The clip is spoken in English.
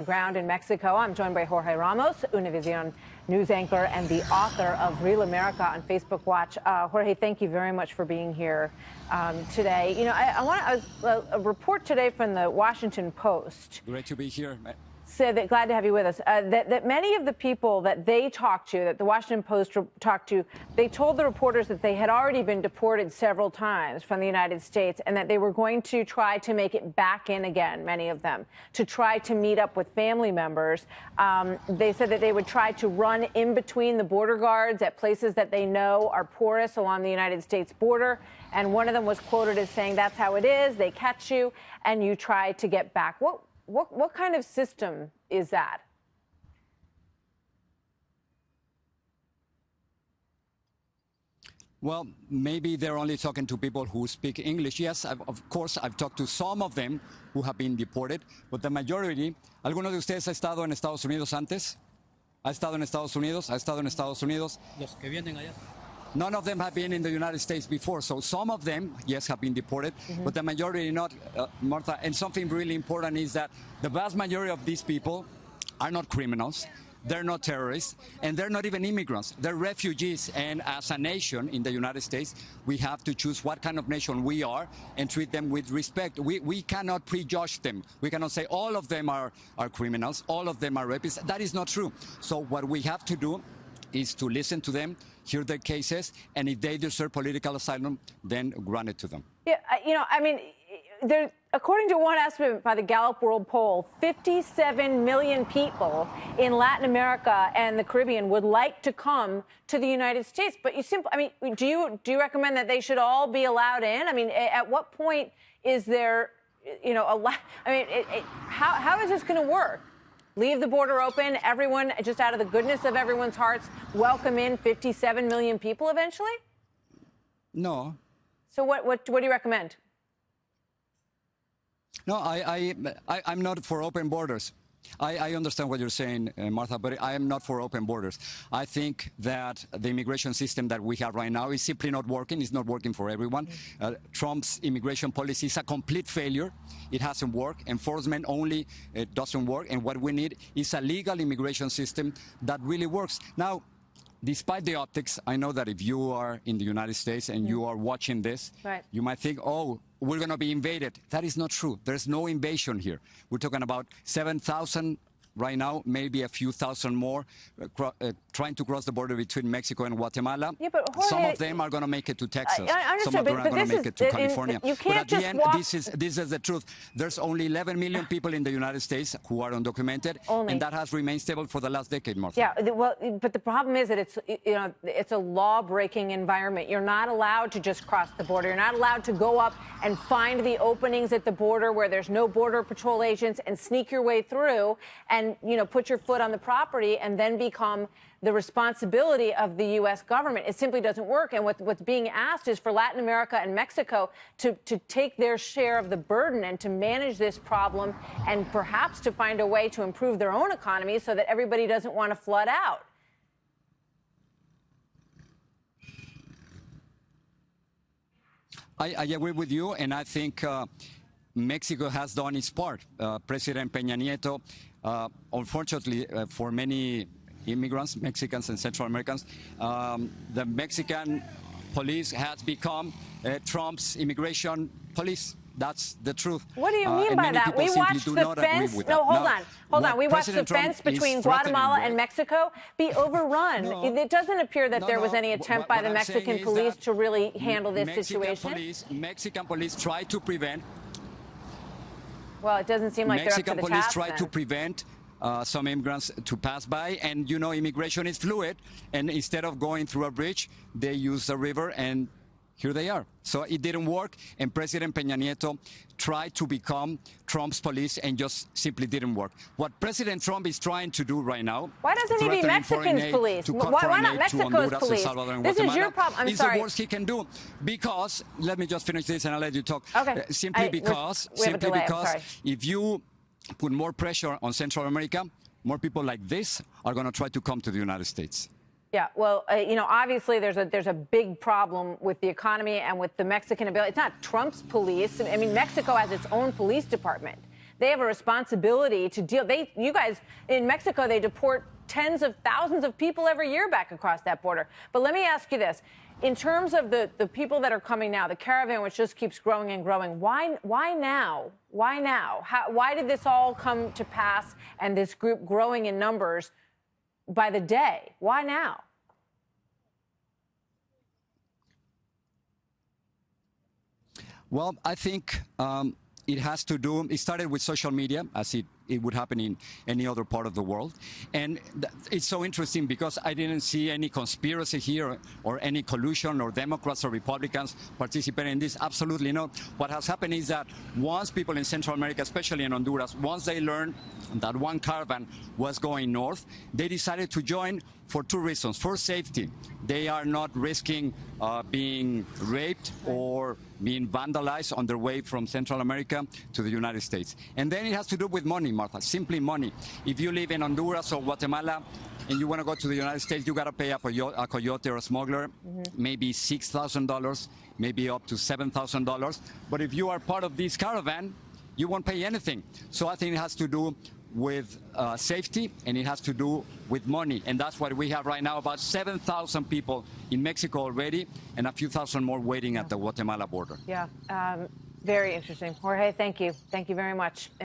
Ground in Mexico. I'm joined by Jorge Ramos, Univision news anchor and the author of Real America on Facebook Watch. Jorge, thank you very much for being here today. You know, I want a report today from the Washington Post. Great to be here. Said that, glad to have you with us, that many of the people that they talked to, that the Washington Post talked to, they told the reporters that they had already been deported several times from the United States and that they were going to try to make it back in again, many of them, to try to meet up with family members. They said that they would try to run in between the border guards at places that they know are porous along the United States border. And one of them was quoted as saying, that's how it is. They catch you and you try to get back. What kind of system is that? Well, maybe they're only talking to people who speak English. Yes, of course, I've talked to some of them who have been deported, but the majority. ¿Alguno de ustedes ha estado en Estados Unidos antes? ¿Ha estado en Estados Unidos? ¿Ha estado en Estados Unidos? Los que vienen allá. None of them have been in the United States before, so some of them, yes, have been deported, but the majority not, Martha. And something really important is that the vast majority of these people are not criminals, they're not terrorists, and they're not even immigrants. They're refugees, and as a nation in the United States, we have to choose what kind of nation we are and treat them with respect. We cannot prejudge them. We cannot say all of them are criminals, all of them are rapists. That is not true. So what we have to do is to listen to them, hear their cases, and if they deserve political asylum, then grant it to them. Yeah, you know, I mean, according to one estimate by the Gallup World Poll, 57 million people in Latin America and the Caribbean would like to come to the United States. But do you recommend that they should all be allowed in? I mean, at what point is there, you know, how is this going to work? Leave the border open, everyone, just out of the goodness of everyone's hearts, welcome in 57 million people eventually? No. So what do you recommend? No, I'm not for open borders. I understand what you're saying, Martha, but I am not for open borders. I think that the immigration system that we have right now is simply not working. It's not working for everyone. Trump's immigration policy is a complete failure. It hasn't worked. Enforcement only doesn't work. And what we need is a legal immigration system that really works. Now, despite the optics, I know that if you are in the United States and you are watching this, right, you might think, oh, we're going to be invaded. That is not true. There's no invasion here. We're talking about 7,000 right now, maybe a few thousand more, trying to cross the border between Mexico and Guatemala. Yeah, but Jorge, some of them are going to make it to Texas. I Some of them are going to make it to California. You can't but at the end, this is the truth. There's only 11 million people in the United States who are undocumented, and that has remained stable for the last decade, Martha. Yeah, well, but the problem is that it's a law-breaking environment. You're not allowed to just cross the border. You're not allowed to go up and find the openings at the border where there's no border patrol agents and sneak your way through and, you know, put your foot on the property and then become the responsibility of the U.S. government. It simply doesn't work. And what's being asked is for Latin America and Mexico to take their share of the burden and to manage this problem and perhaps to find a way to improve their own economy so that everybody doesn't want to flood out. I agree with you, and I think Mexico has done its part. President Peña Nieto, unfortunately for many immigrants, Mexicans and Central Americans, the Mexican police has become Trump's immigration police. That's the truth. What do you mean by that? We watched the fence. No, hold on. We watched the fence between Guatemala and Mexico be overrun. No, it doesn't appear that there was any attempt by the Mexican police to really handle this situation. Mexican police tried to prevent. Well, it doesn't seem like Mexican they're up to the police task, tried to prevent some immigrants to pass by, and you know, immigration is fluid, and instead of going through a bridge, they use a river, and here they are. So it didn't work, and President Peña Nieto tried to become Trump's police and just simply didn't work. What President Trump is trying to do right now... Why doesn't he be Mexican's police? Why not Mexico's police? This is your problem. I'm sorry. It's the worst he can do. Because, let me just finish this and I'll let you talk. Okay. Simply because if you put more pressure on Central America, more people like this are going to try to come to the United States. Yeah, well, you know, obviously there's a big problem with the economy and with the Mexican ability. It's not Trump's police. I mean, Mexico has its own police department. They have a responsibility to deal. You guys in Mexico, they deport tens of thousands of people every year back across that border. But let me ask you this. In terms of the people that are coming now, the caravan, which just keeps growing and growing, why now? Why now? Why did this all come to pass and this group growing in numbers by the day? Why now? Well, I think it has to do, it started with social media, as it would happen in any other part of the world. And it's so interesting because I didn't see any conspiracy here or any collusion or Democrats or Republicans participating in this. Absolutely not. What has happened is that once people in Central America, especially in Honduras, once they learned that one caravan was going north, they decided to join for two reasons. First, safety. They are not risking being raped or being vandalized on their way from Central America to the United States. And then it has to do with money, Martha, simply money. If you live in Honduras or Guatemala and you want to go to the United States, you got to pay a coyote or a smuggler, maybe $6,000, maybe up to $7,000. But if you are part of this caravan, you won't pay anything. So I think it has to do with safety, and it has to do with money. And that's what we have right now, about 7,000 people in Mexico already, and a few thousand more waiting at the Guatemala border. Yeah, very interesting. Jorge, thank you. Thank you very much.